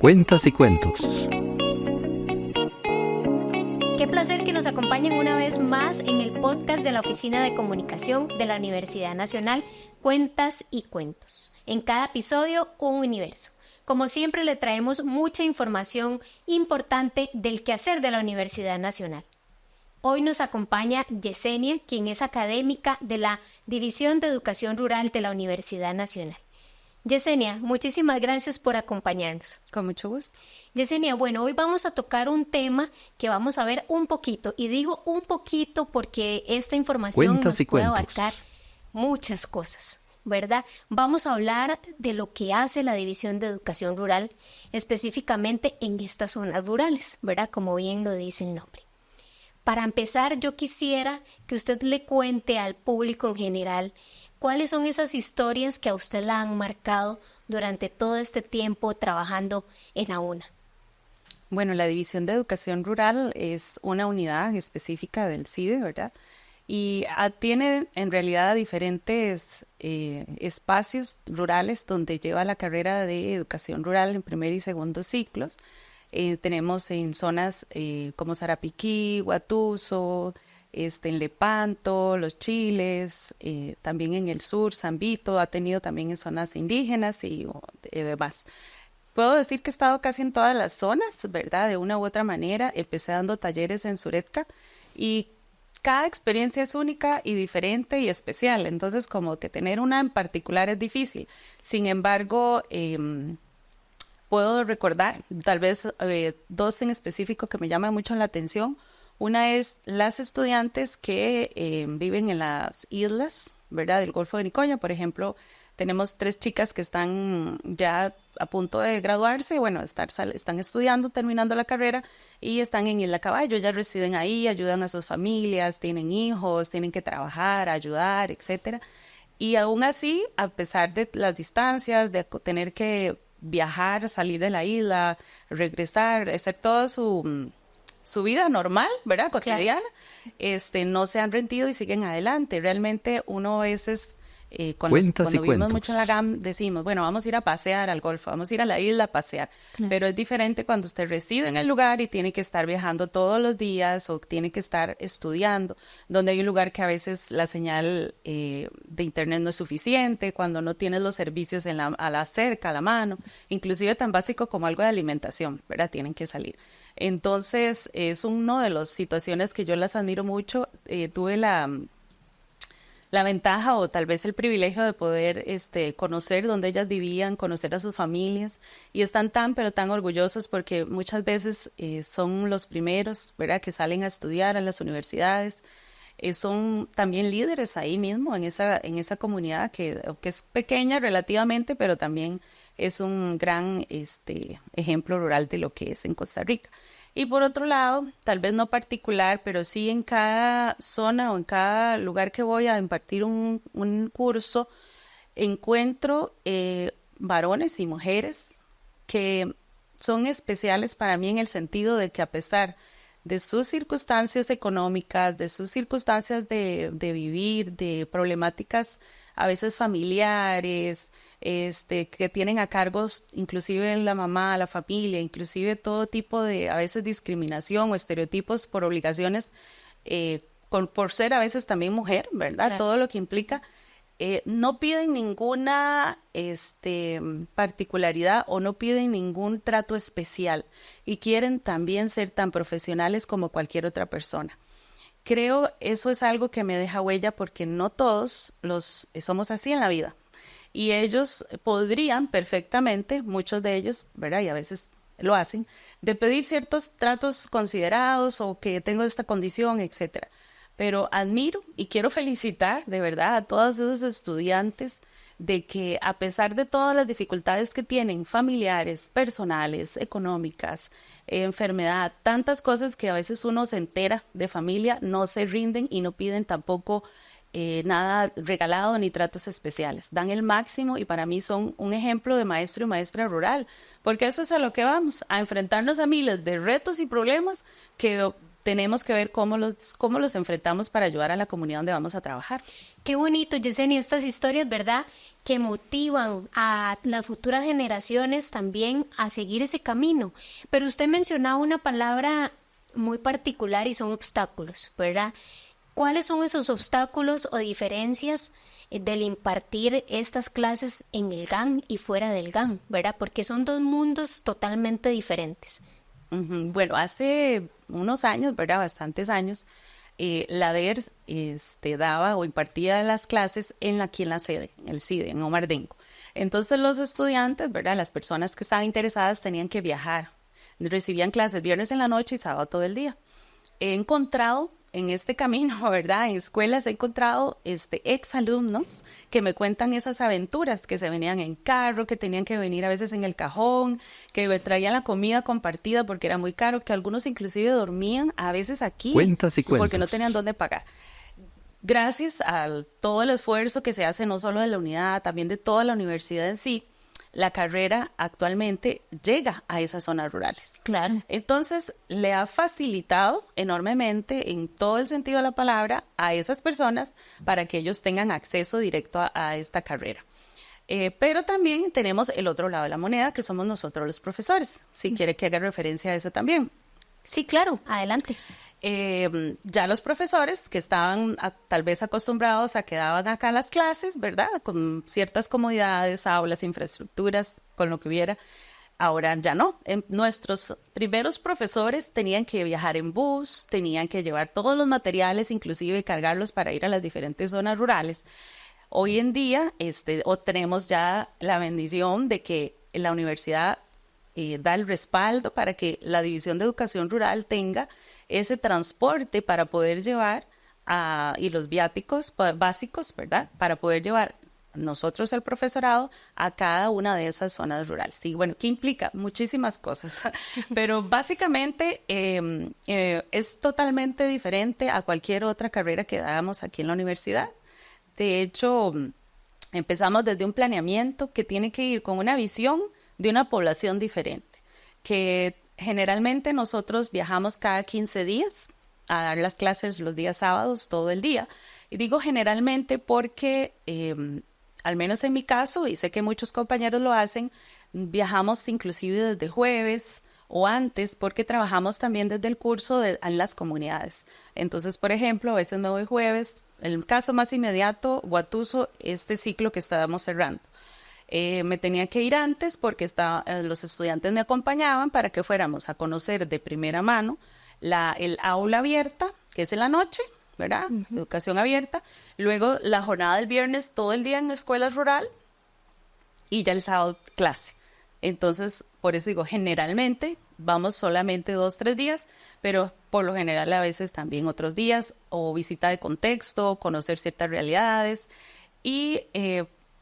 Cuentas y cuentos. Qué placer que nos acompañen una vez más en el podcast de la Oficina de Comunicación de la Universidad Nacional, Cuentas y Cuentos. En cada episodio, un universo. Como siempre, le traemos mucha información importante del quehacer de la Universidad Nacional. Hoy nos acompaña Yesenia, quien es académica de la División de Educación Rural de la Universidad Nacional. Yesenia, muchísimas gracias por acompañarnos. Con mucho gusto. Yesenia, bueno, hoy vamos a tocar un tema que vamos a ver un poquito, y digo un poquito porque esta información nos puede abarcar muchas cosas, ¿verdad? Vamos a hablar de lo que hace la División de Educación Rural, específicamente en estas zonas rurales, ¿verdad? Como bien lo dice el nombre. Para empezar, yo quisiera que usted le cuente al público en general cuáles son esas historias que a usted la han marcado durante todo este tiempo trabajando en AUNA. Bueno, la División de Educación Rural es una unidad específica del CIDE, ¿verdad? Y tiene en realidad diferentes espacios rurales donde lleva la carrera de Educación Rural en primer y segundo ciclos. Tenemos en zonas como Sarapiquí, Guatuso, en Lepanto, Los Chiles, también en el sur, San Vito, ha tenido también en zonas indígenas y demás. Puedo decir que he estado casi en todas las zonas, ¿verdad? De una u otra manera. Empecé dando talleres en Suretka y cada experiencia es única y diferente y especial. Entonces, como que tener una en particular es difícil. Sin embargo, puedo recordar tal vez dos en específico que me llaman mucho la atención. Una es las estudiantes que viven en las islas, ¿verdad? Del Golfo de Nicoya, por ejemplo. Tenemos 3 chicas que están ya a punto de graduarse, bueno, están estudiando, terminando la carrera y están en Isla Caballo, ya residen ahí, ayudan a sus familias, tienen hijos, tienen que trabajar, ayudar, etcétera. Y aún así, a pesar de las distancias, de tener que viajar, salir de la isla, regresar, hacer todo su vida normal, ¿verdad? Cotidiana, claro. No se han rendido y siguen adelante. Realmente uno a veces, cuando vivimos mucho en la GAM, decimos, bueno, vamos a ir a pasear al Golfo, vamos a ir a la isla a pasear. Claro. Pero es diferente cuando usted reside en el lugar y tiene que estar viajando todos los días o tiene que estar estudiando, donde hay un lugar que a veces la señal de internet no es suficiente, cuando no tienes los servicios a la cerca, a la mano, inclusive tan básico como algo de alimentación, ¿verdad? Tienen que salir. Entonces, es una de las situaciones que yo las admiro mucho. Tuve la ventaja o tal vez el privilegio de poder conocer dónde ellas vivían, conocer a sus familias y están pero tan orgullosos porque muchas veces son los primeros, ¿verdad?, que salen a estudiar a las universidades. Son también líderes ahí mismo en esa comunidad que es pequeña relativamente, pero también es un gran ejemplo rural de lo que es en Costa Rica. Y por otro lado, tal vez no particular, pero sí en cada zona o en cada lugar que voy a impartir un curso, encuentro varones y mujeres que son especiales para mí en el sentido de que a pesar de sus circunstancias económicas, de sus circunstancias de vivir, de problemáticas a veces familiares, que tienen a cargos inclusive la mamá, la familia, inclusive todo tipo de a veces discriminación o estereotipos por obligaciones, por ser a veces también mujer, ¿verdad? Claro. Todo lo que implica. No piden ninguna particularidad o no piden ningún trato especial y quieren también ser tan profesionales como cualquier otra persona. Creo eso es algo que me deja huella porque no todos somos así en la vida y ellos podrían perfectamente, muchos de ellos, ¿verdad? Y a veces lo hacen, de pedir ciertos tratos considerados o que tengo esta condición, etcétera. Pero admiro y quiero felicitar de verdad a todos esos estudiantes de que a pesar de todas las dificultades que tienen, familiares, personales, económicas, enfermedad, tantas cosas que a veces uno se entera de familia, no se rinden y no piden tampoco nada regalado ni tratos especiales. Dan el máximo y para mí son un ejemplo de maestro y maestra rural, porque eso es a lo que vamos, a enfrentarnos a miles de retos y problemas que tenemos que ver cómo los enfrentamos para ayudar a la comunidad donde vamos a trabajar. Qué bonito, Yesenia, estas historias, ¿verdad?, que motivan a las futuras generaciones también a seguir ese camino. Pero usted mencionaba una palabra muy particular y son obstáculos, ¿verdad? ¿Cuáles son esos obstáculos o diferencias del impartir estas clases en el GAN y fuera del GAN, ¿verdad? Porque son dos mundos totalmente diferentes. Bueno, hace unos años, ¿verdad? Bastantes años, la DER daba o impartía las clases aquí en la sede, en el CIDE, en Omardengo. Entonces los estudiantes, ¿verdad? Las personas que estaban interesadas tenían que viajar. Recibían clases viernes en la noche y sábado todo el día. He encontrado en este camino, ¿verdad? En escuelas he encontrado exalumnos que me cuentan esas aventuras, que se venían en carro, que tenían que venir a veces en el cajón, que traían la comida compartida porque era muy caro, que algunos inclusive dormían a veces aquí porque no tenían dónde pagar. Gracias a todo el esfuerzo que se hace no solo de la unidad, también de toda la universidad en sí, la carrera actualmente llega a esas zonas rurales. Claro. Entonces, le ha facilitado enormemente, en todo el sentido de la palabra, a esas personas para que ellos tengan acceso directo a esta carrera. Pero también tenemos el otro lado de la moneda, que somos nosotros los profesores, si quiere que haga referencia a eso también. Sí, claro, adelante. Ya los profesores que estaban tal vez acostumbrados a que daban acá las clases, ¿verdad? Con ciertas comodidades, aulas, infraestructuras, con lo que hubiera, ahora ya no. Nuestros primeros profesores tenían que viajar en bus, tenían que llevar todos los materiales, inclusive cargarlos para ir a las diferentes zonas rurales. Hoy en día tenemos ya la bendición de que la universidad da el respaldo para que la División de Educación Rural tenga ese transporte para poder llevar y los viáticos básicos, ¿verdad? Para poder llevar nosotros el profesorado a cada una de esas zonas rurales. Y bueno, ¿qué implica? Muchísimas cosas, pero básicamente es totalmente diferente a cualquier otra carrera que damos aquí en la universidad. De hecho, empezamos desde un planeamiento que tiene que ir con una visión de una población diferente, que generalmente nosotros viajamos cada 15 días a dar las clases los días sábados, todo el día. Y digo generalmente porque, al menos en mi caso, y sé que muchos compañeros lo hacen, viajamos inclusive desde jueves o antes, porque trabajamos también desde el curso en las comunidades. Entonces, por ejemplo, a veces me voy jueves, el caso más inmediato, Guatuso, este ciclo que estábamos cerrando. Me tenía que ir antes porque los estudiantes me acompañaban para que fuéramos a conocer de primera mano el aula abierta, que es en la noche, ¿verdad? Educación abierta. Luego la jornada del viernes todo el día en la escuela rural y ya el sábado clase. Entonces, por eso digo, generalmente vamos solamente 2, 3 días, pero por lo general a veces también otros días, o visita de contexto, conocer ciertas realidades y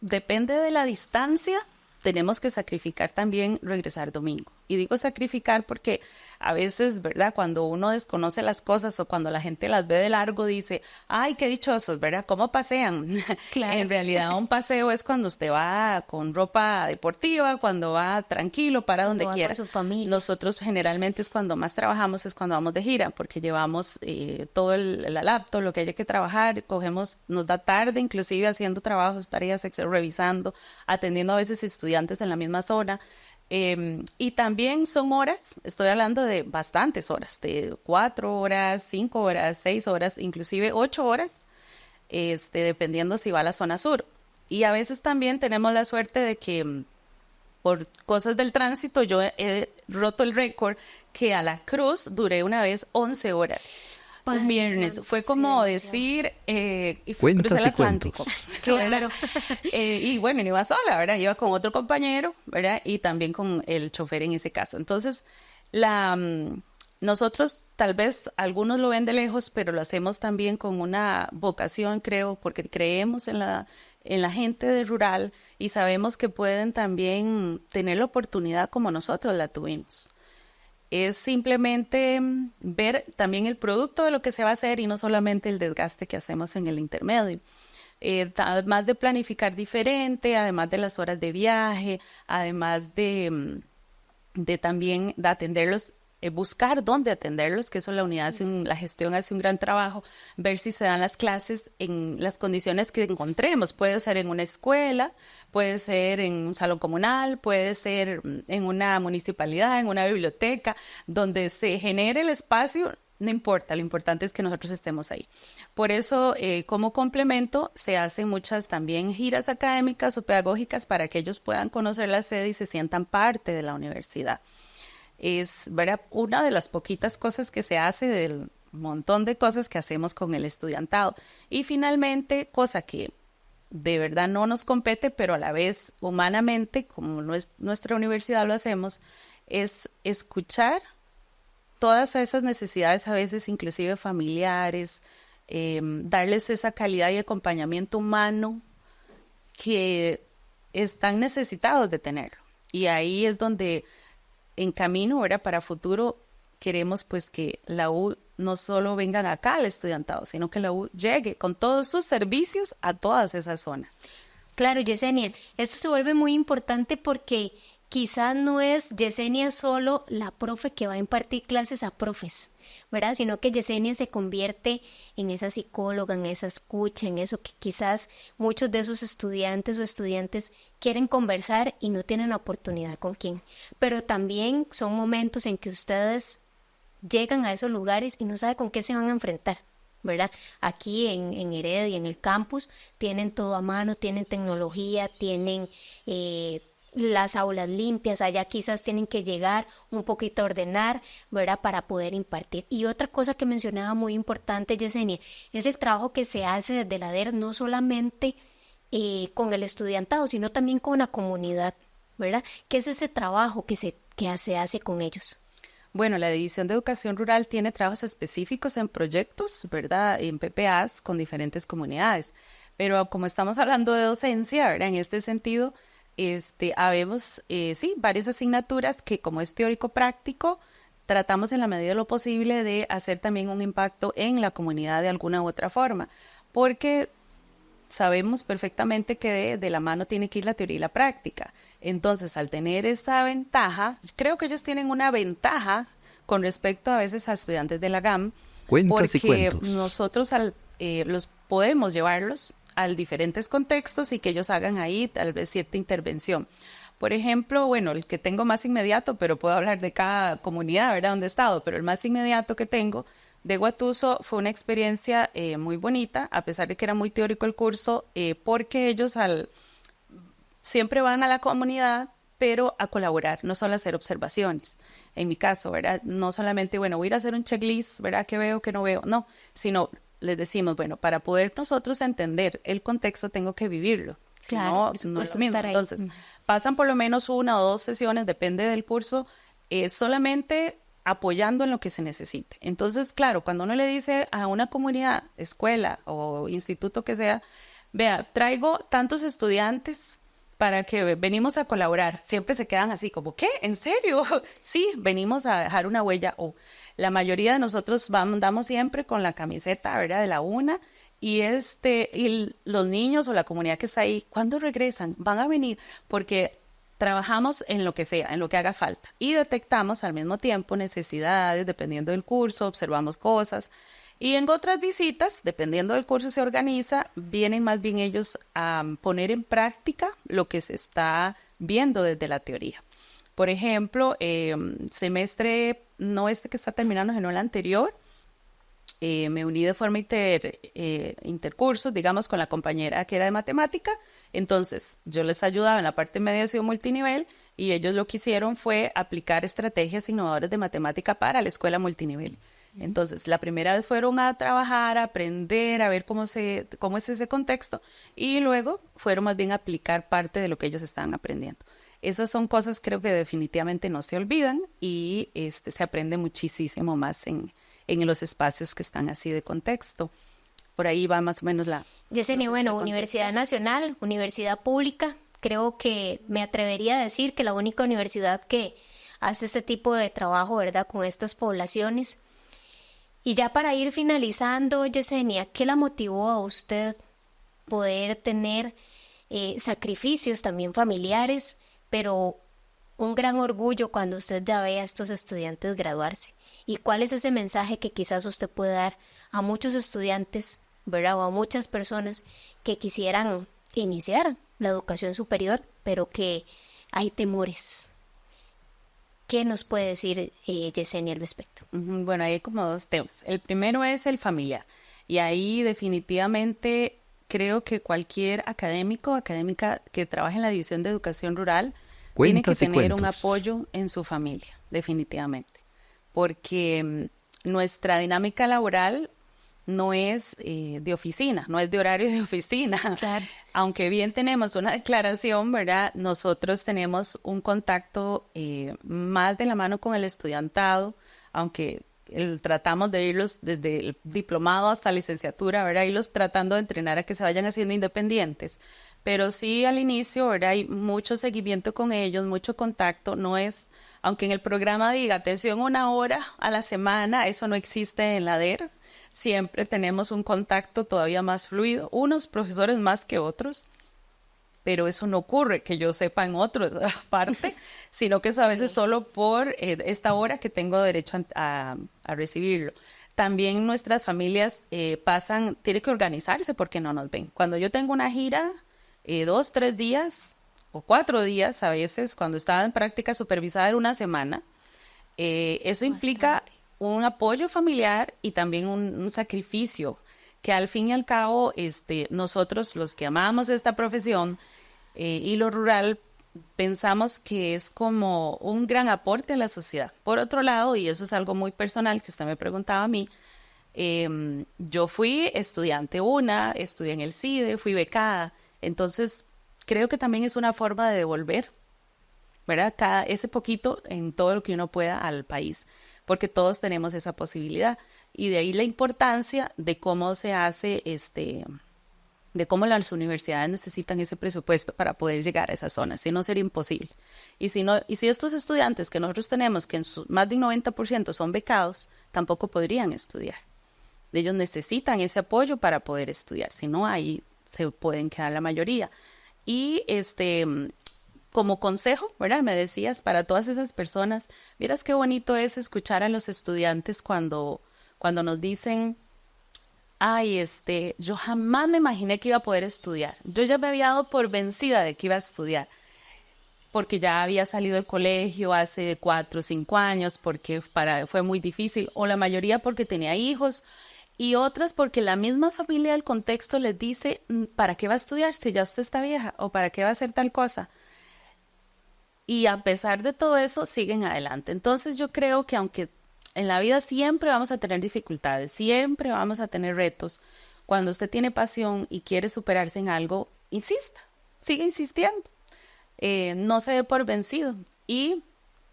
depende de la distancia, tenemos que sacrificar también regresar domingo. Y digo sacrificar porque a veces, ¿verdad? Cuando uno desconoce las cosas o cuando la gente las ve de largo, dice, ¡ay, qué dichosos!, ¿verdad? ¿Cómo pasean? Claro. En realidad, un paseo es cuando usted va con ropa deportiva, cuando va tranquilo, para donde quiera. Con su familia. Nosotros generalmente es cuando más trabajamos, es cuando vamos de gira, porque llevamos todo la laptop, lo que haya que trabajar, nos da tarde inclusive haciendo trabajos, tareas, revisando, atendiendo a veces estudiantes en la misma zona. Y también son horas, estoy hablando de bastantes horas, de 4 horas, 5 horas, 6 horas, inclusive 8 horas, dependiendo si va a la zona sur. Y a veces también tenemos la suerte de que por cosas del tránsito yo he roto el récord que a la Cruz duré una vez 11 horas. Un viernes, fue como decir, crucé el Atlántico. Claro. Y bueno, no iba sola, ¿verdad? Iba con otro compañero, ¿verdad? Y también con el chofer en ese caso. Entonces, nosotros tal vez algunos lo ven de lejos, pero lo hacemos también con una vocación, creo, porque creemos en la gente de rural y sabemos que pueden también tener la oportunidad como nosotros la tuvimos. Es simplemente ver también el producto de lo que se va a hacer y no solamente el desgaste que hacemos en el intermedio. Además de planificar diferente, además de las horas de viaje, además de también de atenderlos buscar dónde atenderlos, que eso la unidad, la gestión hace un gran trabajo, ver si se dan las clases en las condiciones que encontremos. Puede ser en una escuela, puede ser en un salón comunal, puede ser en una municipalidad, en una biblioteca, donde se genere el espacio. No importa, lo importante es que nosotros estemos ahí. Por eso, como complemento, se hacen muchas también giras académicas o pedagógicas para que ellos puedan conocer la sede y se sientan parte de la universidad. Es, ¿verdad?, una de las poquitas cosas que se hace del montón de cosas que hacemos con el estudiantado. Y finalmente, cosa que de verdad no nos compete, pero a la vez humanamente, como nuestra universidad lo hacemos, es escuchar todas esas necesidades, a veces inclusive familiares, darles esa calidad y acompañamiento humano que están necesitados de tenerlo. Y ahí es donde en camino, ¿verdad?, para futuro queremos pues que la U no solo vengan acá al estudiantado, sino que la U llegue con todos sus servicios a todas esas zonas. Claro, Yesenia, esto se vuelve muy importante porque quizás no es Yesenia solo la profe que va a impartir clases a profes, ¿verdad? Sino que Yesenia se convierte en esa psicóloga, en esa escucha, en eso que quizás muchos de esos estudiantes o estudiantes quieren conversar y no tienen la oportunidad con quién. Pero también son momentos en que ustedes llegan a esos lugares y no saben con qué se van a enfrentar, ¿verdad? Aquí en Heredia, en el campus, tienen todo a mano, tienen tecnología, tienen las aulas limpias, allá quizás tienen que llegar un poquito a ordenar, ¿verdad?, para poder impartir. Y otra cosa que mencionaba muy importante, Yesenia, es el trabajo que se hace desde la DER, no solamente con el estudiantado, sino también con la comunidad, ¿verdad? ¿Qué es ese trabajo que se hace con ellos? Bueno, la División de Educación Rural tiene trabajos específicos en proyectos, ¿verdad?, en PPAs con diferentes comunidades. Pero como estamos hablando de docencia, ¿verdad?, en este sentido, habemos, sí, varias asignaturas que, como es teórico práctico, tratamos en la medida de lo posible de hacer también un impacto en la comunidad de alguna u otra forma, porque sabemos perfectamente que de la mano tiene que ir la teoría y la práctica. Entonces, al tener esta ventaja, creo que ellos tienen una ventaja con respecto a veces a estudiantes de la GAM, porque nosotros los podemos llevarlos a diferentes contextos y que ellos hagan ahí tal vez cierta intervención. Por ejemplo, bueno, el que tengo más inmediato, pero puedo hablar de cada comunidad, ¿verdad?, donde he estado, pero el más inmediato que tengo de Guatuso fue una experiencia muy bonita, a pesar de que era muy teórico el curso, porque ellos siempre van a la comunidad, pero a colaborar, no solo a hacer observaciones. En mi caso, ¿verdad?, no solamente, bueno, voy a ir a hacer un checklist, ¿verdad?, qué veo, qué no veo, no, sino les decimos, bueno, para poder nosotros entender el contexto tengo que vivirlo. Claro, no es lo mismo. Entonces, pasan por lo menos 1 o 2 sesiones, depende del curso, solamente apoyando en lo que se necesite. Entonces, claro, cuando uno le dice a una comunidad, escuela o instituto que sea, vea, traigo tantos estudiantes para que venimos a colaborar, siempre se quedan así como, ¿qué? ¿En serio? Sí, venimos a dejar una huella. O la mayoría de nosotros andamos siempre con la camiseta, ¿verdad?, de la UNA, y los niños o la comunidad que está ahí, ¿cuándo regresan? Van a venir, porque trabajamos en lo que sea, en lo que haga falta, y detectamos al mismo tiempo necesidades, dependiendo del curso, observamos cosas. Y en otras visitas, dependiendo del curso se organiza, vienen más bien ellos a poner en práctica lo que se está viendo desde la teoría. Por ejemplo, semestre, no este que está terminando, sino el anterior, me uní de forma intercursos, digamos, con la compañera que era de matemática. Entonces, yo les ayudaba en la parte de mediación multinivel y ellos lo que hicieron fue aplicar estrategias innovadoras de matemática para la escuela multinivel. Entonces, la primera vez fueron a trabajar, a aprender, a ver cómo es ese contexto, y luego fueron más bien a aplicar parte de lo que ellos estaban aprendiendo. Esas son cosas creo que definitivamente no se olvidan y se aprende muchísimo más en los espacios que están así de contexto. Por ahí va más o menos la... Yesenia, bueno, Universidad Nacional, universidad pública, creo que me atrevería a decir que la única universidad que hace este tipo de trabajo, ¿verdad?, con estas poblaciones. Y ya para ir finalizando, Yesenia, ¿qué la motivó a usted poder tener sacrificios también familiares, pero un gran orgullo cuando usted ya ve a estos estudiantes graduarse. ¿Y cuál es ese mensaje que quizás usted puede dar a muchos estudiantes, ¿verdad? O a muchas personas que quisieran iniciar la educación superior, pero que hay temores? ¿Qué nos puede decir Yesenia al respecto? Bueno, ahí hay como dos temas. El primero es el familiar. Y ahí definitivamente creo que cualquier académico o académica que trabaje en la División de Educación Rural tiene que tener un apoyo en su familia, definitivamente. Porque nuestra dinámica laboral no es de oficina, no es de horario de oficina. Claro. Aunque bien tenemos una declaración, ¿verdad? Nosotros tenemos un contacto más de la mano con el estudiantado, aunque tratamos de irlos desde el diplomado hasta la licenciatura, ¿verdad? Irlos tratando de entrenar a que se vayan haciendo independientes. Pero sí al inicio, ¿verdad? Hay mucho seguimiento con ellos, mucho contacto. No es, aunque en el programa diga atención 1 hora a la semana, eso no existe en la DER. Siempre tenemos un contacto todavía más fluido, unos profesores más que otros, pero eso no ocurre, que yo sepa, en otra parte, sino que es a veces solo por esta hora que tengo derecho a recibirlo. También nuestras familias tienen que organizarse porque no nos ven. Cuando yo tengo una gira, 2, 3 días o 4 días a veces, cuando estaba en práctica supervisada era 1 semana, eso implica un apoyo familiar y también un sacrificio que al fin y al cabo nosotros los que amamos esta profesión y lo rural pensamos que es como un gran aporte a la sociedad. Por otro lado, y eso es algo muy personal que usted me preguntaba a mí, yo fui estudiante estudié en el CIDE, fui becada, entonces creo que también es una forma de devolver, ¿verdad? Ese poquito en todo lo que uno pueda al país, porque todos tenemos esa posibilidad. Y de ahí la importancia de cómo se hace, de cómo las universidades necesitan ese presupuesto para poder llegar a esas zonas, si no sería imposible. Y si estos estudiantes que nosotros tenemos, que más de un 90% son becados, tampoco podrían estudiar. Ellos necesitan ese apoyo para poder estudiar, si no ahí se pueden quedar la mayoría. Y como consejo, ¿verdad? Me decías, para todas esas personas, miras qué bonito es escuchar a los estudiantes cuando nos dicen, ay, yo jamás me imaginé que iba a poder estudiar. Yo ya me había dado por vencida de que iba a estudiar, porque ya había salido del colegio hace 4 o 5 años, porque fue muy difícil, o la mayoría porque tenía hijos, y otras porque la misma familia del contexto les dice, ¿para qué va a estudiar si ya usted está vieja? ¿O para qué va a hacer tal cosa? Y a pesar de todo eso, siguen adelante. Entonces yo creo que aunque en la vida siempre vamos a tener dificultades, siempre vamos a tener retos, cuando usted tiene pasión y quiere superarse en algo, insista, sigue insistiendo, no se dé por vencido. Y,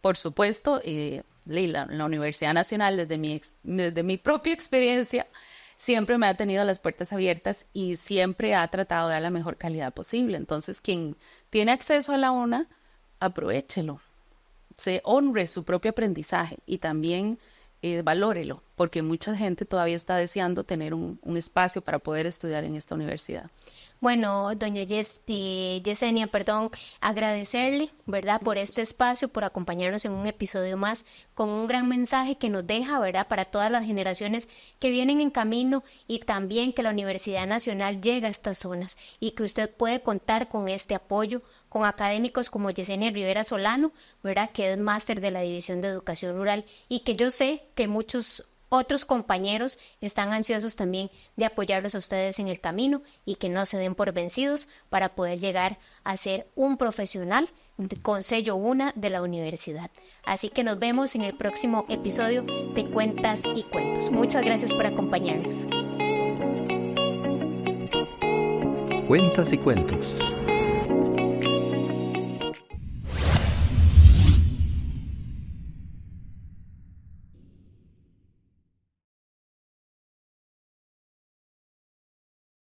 por supuesto, la Universidad Nacional, desde mi propia experiencia, siempre me ha tenido las puertas abiertas y siempre ha tratado de dar la mejor calidad posible. Entonces, quien tiene acceso a la UNA, aprovéchelo, se honre su propio aprendizaje y también valórelo, porque mucha gente todavía está deseando tener un espacio para poder estudiar en esta universidad. Bueno, doña Yesenia, agradecerle, ¿verdad?, por este espacio, por acompañarnos en un episodio más, con un gran mensaje que nos deja, ¿verdad?, para todas las generaciones que vienen en camino, y también que la Universidad Nacional llega a estas zonas y que usted puede contar con este apoyo, con académicos como Yesenia Rivera Solano, ¿verdad?, que es máster de la División de Educación Rural, y que yo sé que muchos otros compañeros están ansiosos también de apoyarlos a ustedes en el camino y que no se den por vencidos para poder llegar a ser un profesional con sello UNA de la universidad. Así que nos vemos en el próximo episodio de Cuentas y Cuentos. Muchas gracias por acompañarnos. Cuentas y Cuentos.